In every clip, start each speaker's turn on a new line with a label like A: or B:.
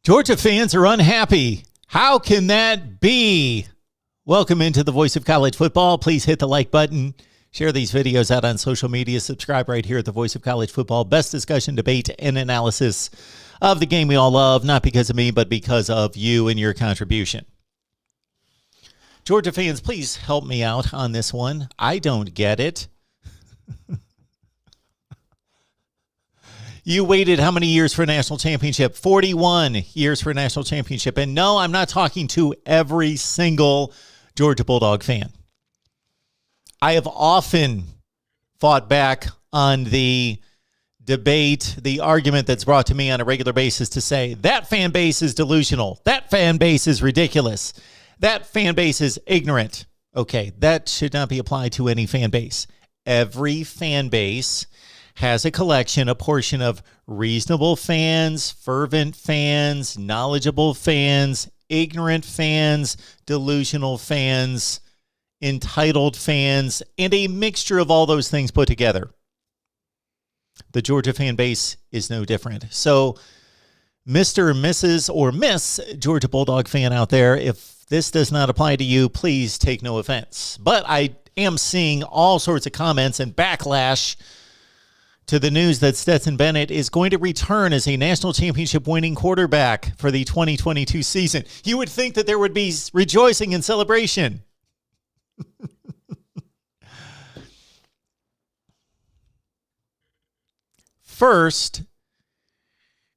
A: Georgia fans are unhappy. How can that be? Welcome into the Voice of College Football. Please hit the like button. Share these videos out on social media. Subscribe right here at the Voice of College Football. Best discussion, debate, and analysis of the game we all love, not because of me, but because of you and your contribution. Georgia fans, please help me out on this one. I don't get it. You waited how many years for a national championship? 41 years for a national championship. And no, I'm not talking to every single Georgia Bulldog fan. I have often fought back on the debate, the argument that's brought to me on a regular basis to say that fan base is delusional. That fan base is ridiculous. That fan base is ignorant. Okay, that should not be applied to any fan base. Every fan base has a collection, a portion of reasonable fans, fervent fans, knowledgeable fans, ignorant fans, delusional fans, entitled fans, and a mixture of all those things put together. The Georgia fan base is no different. So, Mr., Mrs., or Miss Georgia Bulldog fan out there, if this does not apply to you, please take no offense. But I am seeing all sorts of comments and backlash to the news that Stetson Bennett is going to return as a national championship winning quarterback for the 2022 season. You would think that there would be rejoicing and celebration. First,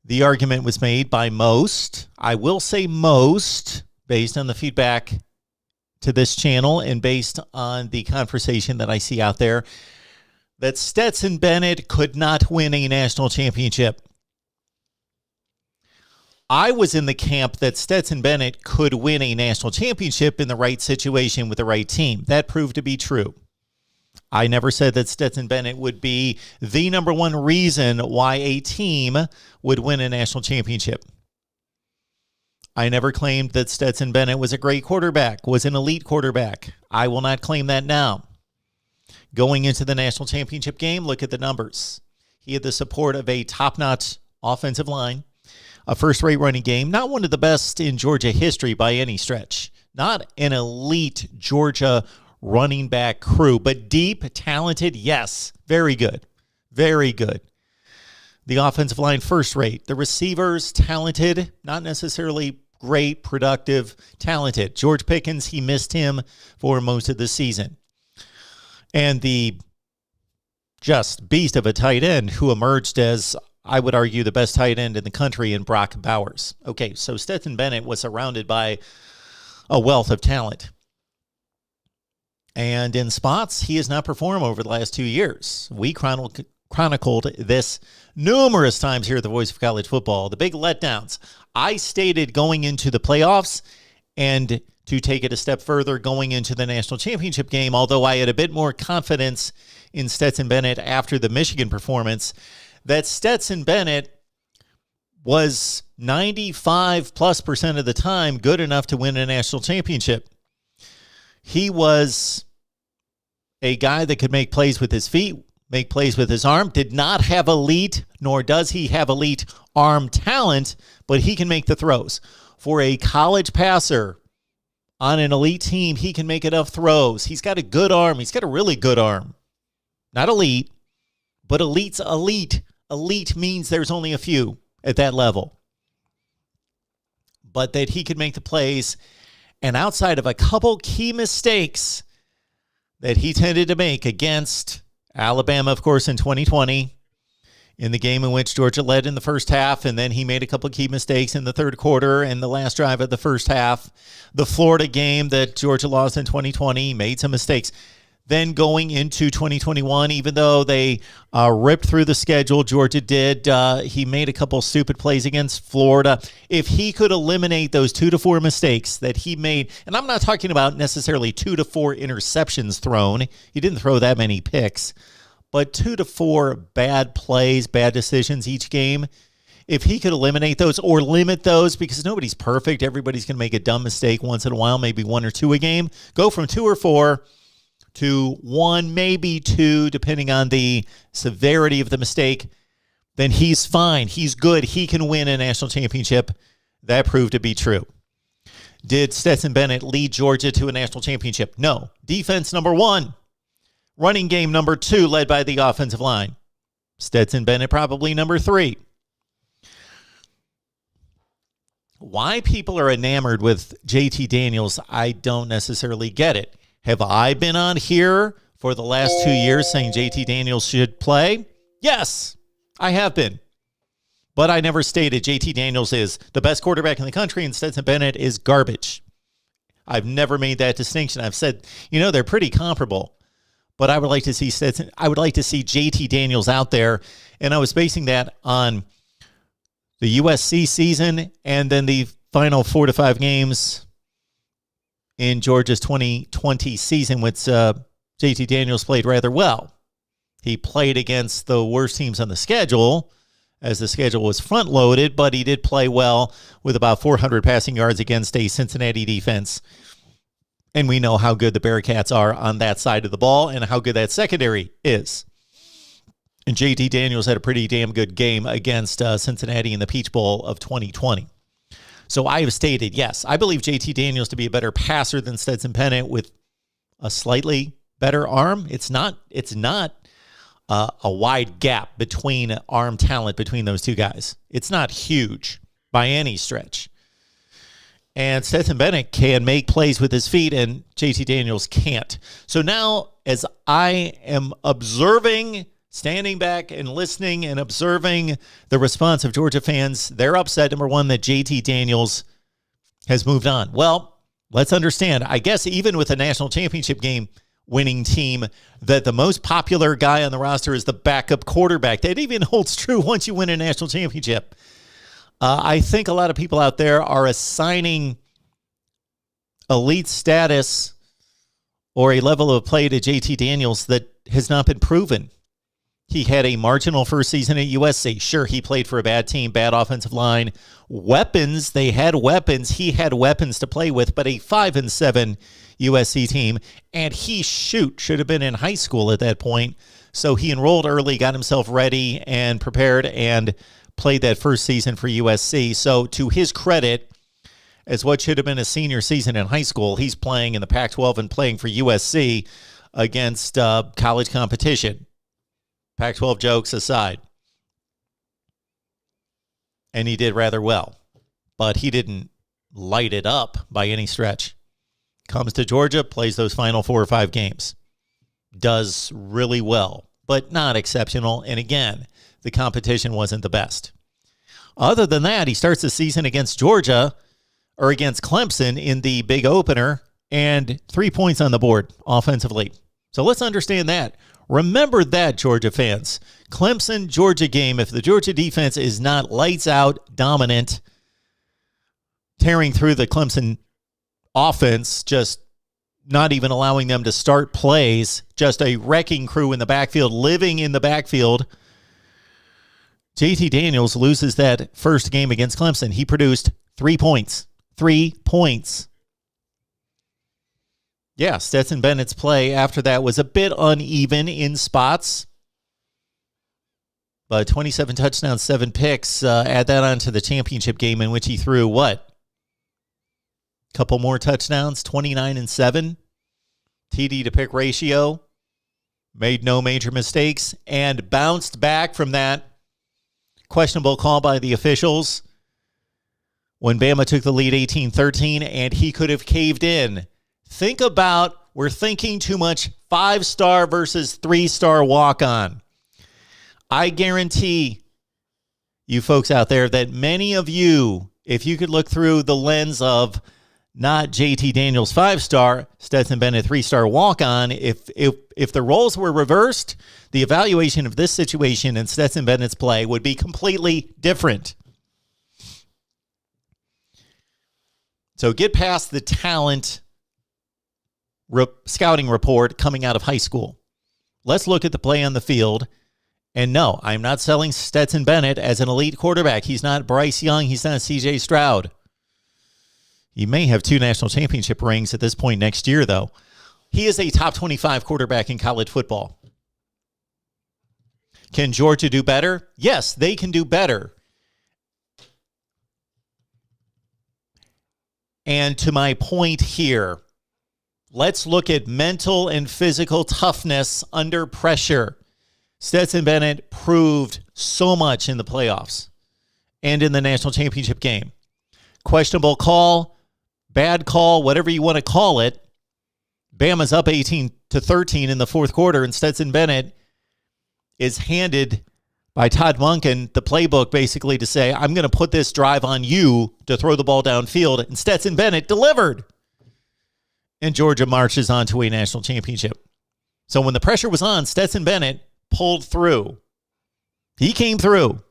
A: the argument was made by most, I will say most, based on the feedback to this channel and based on the conversation that I see out there, that Stetson Bennett could not win a national championship. I was in the camp that Stetson Bennett could win a national championship in the right situation with the right team. That proved to be true. I never said that Stetson Bennett would be the number one reason why a team would win a national championship. I never claimed that Stetson Bennett was a great quarterback, was an elite quarterback. I will not claim that now. Going into the national championship game, look at the numbers. He had the support of a top-notch offensive line, a first-rate running game, not one of the best in Georgia history by any stretch, not an elite Georgia running back crew, but deep, talented, yes, very good, very good. The offensive line, first-rate. The receivers, talented, not necessarily great, productive, talented. George Pickens, he missed him for most of the season. And the just beast of a tight end who emerged as, I would argue, the best tight end in the country in Brock Bowers. Okay, so Stetson Bennett was surrounded by a wealth of talent. And in spots, he has not performed over the last 2 years. We chronicled this numerous times here at the Voice of College Football. The big letdowns. I stated going into the playoffs and to take it a step further going into the national championship game, although I had a bit more confidence in Stetson Bennett after the Michigan performance, that Stetson Bennett was 95+% of the time good enough to win a national championship. He was a guy that could make plays with his feet, make plays with his arm, did not have elite, nor does he have elite arm talent, but he can make the throws. For a college passer on an elite team, he can make enough throws. He's got a good arm. He's got a really good arm. Not elite, but elite's elite. Elite means there's only a few at that level. But that he could make the plays. And outside of a couple key mistakes that he tended to make against Alabama, of course, in 2020, in the game in which Georgia led in the first half, and then he made a couple of key mistakes in the third quarter and the last drive of the first half. The Florida game that Georgia lost in 2020, he made some mistakes. Then going into 2021, even though they ripped through the schedule, Georgia did, he made a couple stupid plays against Florida. If he could eliminate those 2 to 4 mistakes that he made, and I'm not talking about necessarily 2 to 4 interceptions thrown. He didn't throw that many picks. But 2 to 4 bad plays, bad decisions each game, if he could eliminate those or limit those, because nobody's perfect, everybody's going to make a dumb mistake once in a while, maybe 1 or 2 a game, go from 2 or 4 to 1, maybe 2, depending on the severity of the mistake, then he's fine. He's good. He can win a national championship That proved to be true. Did Stetson Bennett lead Georgia to a national championship? No. Defense number 1. Running game number 2, led by the offensive line. Stetson Bennett probably number 3. Why people are enamored with JT Daniels, I don't necessarily get it. Have I been on here for the last 2 years saying JT Daniels should play? Yes, I have been. But I never stated JT Daniels is the best quarterback in the country and Stetson Bennett is garbage. I've never made that distinction. I've said, they're pretty comparable. But I would like to see JT Daniels out there. And I was basing that on the USC season and then the final 4 to 5 games in Georgia's 2020 season, which JT Daniels played rather well. He played against the worst teams on the schedule, as the schedule was front-loaded, but he did play well with about 400 passing yards against a Cincinnati defense. And we know how good the Bearcats are on that side of the ball and how good that secondary is. And JT Daniels had a pretty damn good game against Cincinnati in the Peach Bowl of 2020. So I have stated, yes, I believe JT Daniels to be a better passer than Stetson Bennett with a slightly better arm. It's not a wide gap between arm talent between those two guys. It's not huge by any stretch. And Stetson Bennett can make plays with his feet, and JT Daniels can't. So now, as I am observing, standing back and listening and observing the response of Georgia fans, they're upset, number one, that JT Daniels has moved on. Well, let's understand, I guess even with a national championship game winning team, that the most popular guy on the roster is the backup quarterback. That even holds true once you win a national championship. I think a lot of people out there are assigning elite status or a level of play to JT Daniels that has not been proven. He had a marginal first season at USC. Sure, he played for a bad team, bad offensive line. Weapons, they had weapons. He had weapons to play with, but a 5-7 USC team, and he should have been in high school at that point. So he enrolled early, got himself ready and prepared, and played that first season for USC. So to his credit, as what should have been a senior season in high school, he's playing in the Pac-12 and playing for USC against college competition. Pac-12 jokes aside. And he did rather well. But he didn't light it up by any stretch. Comes to Georgia, plays those final 4 or 5 games. Does really well, but not exceptional. And again, the competition wasn't the best. Other than that, he starts the season against Georgia or against Clemson in the big opener and 3 points on the board offensively. So let's understand that. Remember that, Georgia fans. Clemson-Georgia game, if the Georgia defense is not lights out dominant, tearing through the Clemson offense, just not even allowing them to start plays, just a wrecking crew in the backfield, living in the backfield, JT Daniels loses that first game against Clemson. He produced 3 points. 3 points. Yeah, Stetson Bennett's play after that was a bit uneven in spots. But 27 touchdowns, 7 picks. Add that on to the championship game in which he threw what? Couple more touchdowns, 29-7. TD to pick ratio. Made no major mistakes and bounced back from that questionable call by the officials when Bama took the lead 18-13 and he could have caved in. Think about, we're thinking too much 5-star versus 3-star walk-on. I guarantee you folks out there that many of you, if you could look through the lens of not JT Daniels 5-star, Stetson Bennett 3-star walk-on, if the roles were reversed, the evaluation of this situation and Stetson Bennett's play would be completely different. So get past the talent scouting report coming out of high school. Let's look at the play on the field. And no, I'm not selling Stetson Bennett as an elite quarterback. He's not Bryce Young. He's not C.J. Stroud. He may have 2 national championship rings at this point next year, though. He is a top 25 quarterback in college football. Can Georgia do better? Yes, they can do better. And to my point here, let's look at mental and physical toughness under pressure. Stetson Bennett proved so much in the playoffs and in the national championship game. Questionable call, bad call, whatever you want to call it. Bama's up 18-13 in the fourth quarter, and Stetson Bennett is handed by Todd Monken the playbook basically to say, I'm going to put this drive on you to throw the ball downfield, and Stetson Bennett delivered. And Georgia marches on to a national championship. So when the pressure was on, Stetson Bennett pulled through. He came through.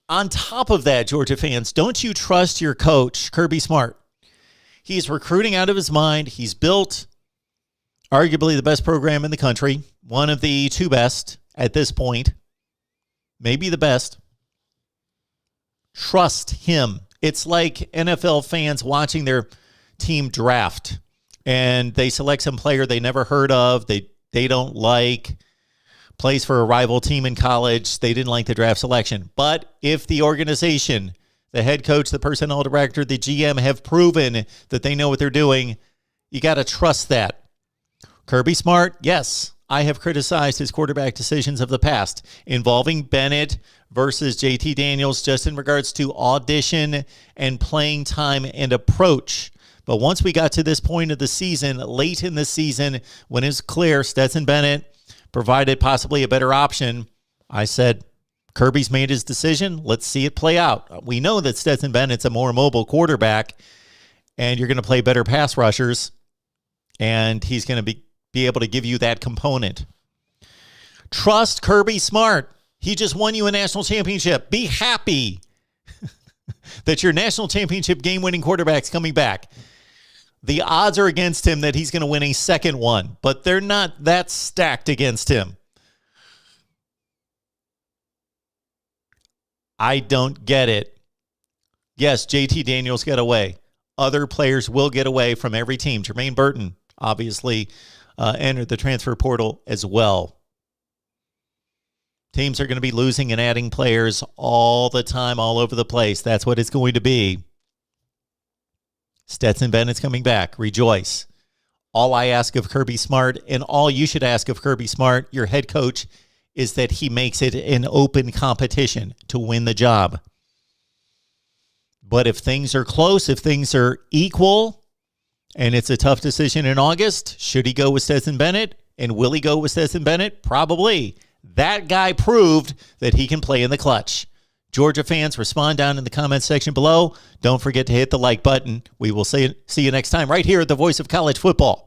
A: On top of that, Georgia fans, don't you trust your coach, Kirby Smart? He's recruiting out of his mind. He's built arguably the best program in the country, one of the two best at this point, maybe the best. Trust him. It's like NFL fans watching their team draft, and they select some player they never heard of, they don't like, plays for a rival team in college. They didn't like the draft selection. But if the organization, the head coach, the personnel director, the GM have proven that they know what they're doing, you got to trust that. Kirby Smart, yes, I have criticized his quarterback decisions of the past involving Bennett versus JT Daniels just in regards to audition and playing time and approach. But once we got to this point of the season, late in the season, when it was clear Stetson Bennett provided possibly a better option, I said, Kirby's made his decision. Let's see it play out. We know that Stetson Bennett's a more mobile quarterback, and you're going to play better pass rushers, and he's going to be able to give you that component. Trust Kirby Smart. He just won you a national championship. Be happy that your national championship game-winning quarterback's coming back. The odds are against him that he's going to win a second one, but they're not that stacked against him. I don't get it. Yes, JT Daniels got away. Other players will get away from every team. Jermaine Burton, obviously, entered the transfer portal as well. Teams are going to be losing and adding players all the time, all over the place. That's what it's going to be. Stetson Bennett's coming back. Rejoice. All I ask of Kirby Smart, and all you should ask of Kirby Smart, your head coach, is that he makes it an open competition to win the job. But if things are close, if things are equal, and it's a tough decision in August, should he go with Stetson Bennett? And will he go with Stetson Bennett? Probably. That guy proved that he can play in the clutch. Georgia fans, respond down in the comments section below. Don't forget to hit the like button. We will see you next time right here at the Voice of College Football.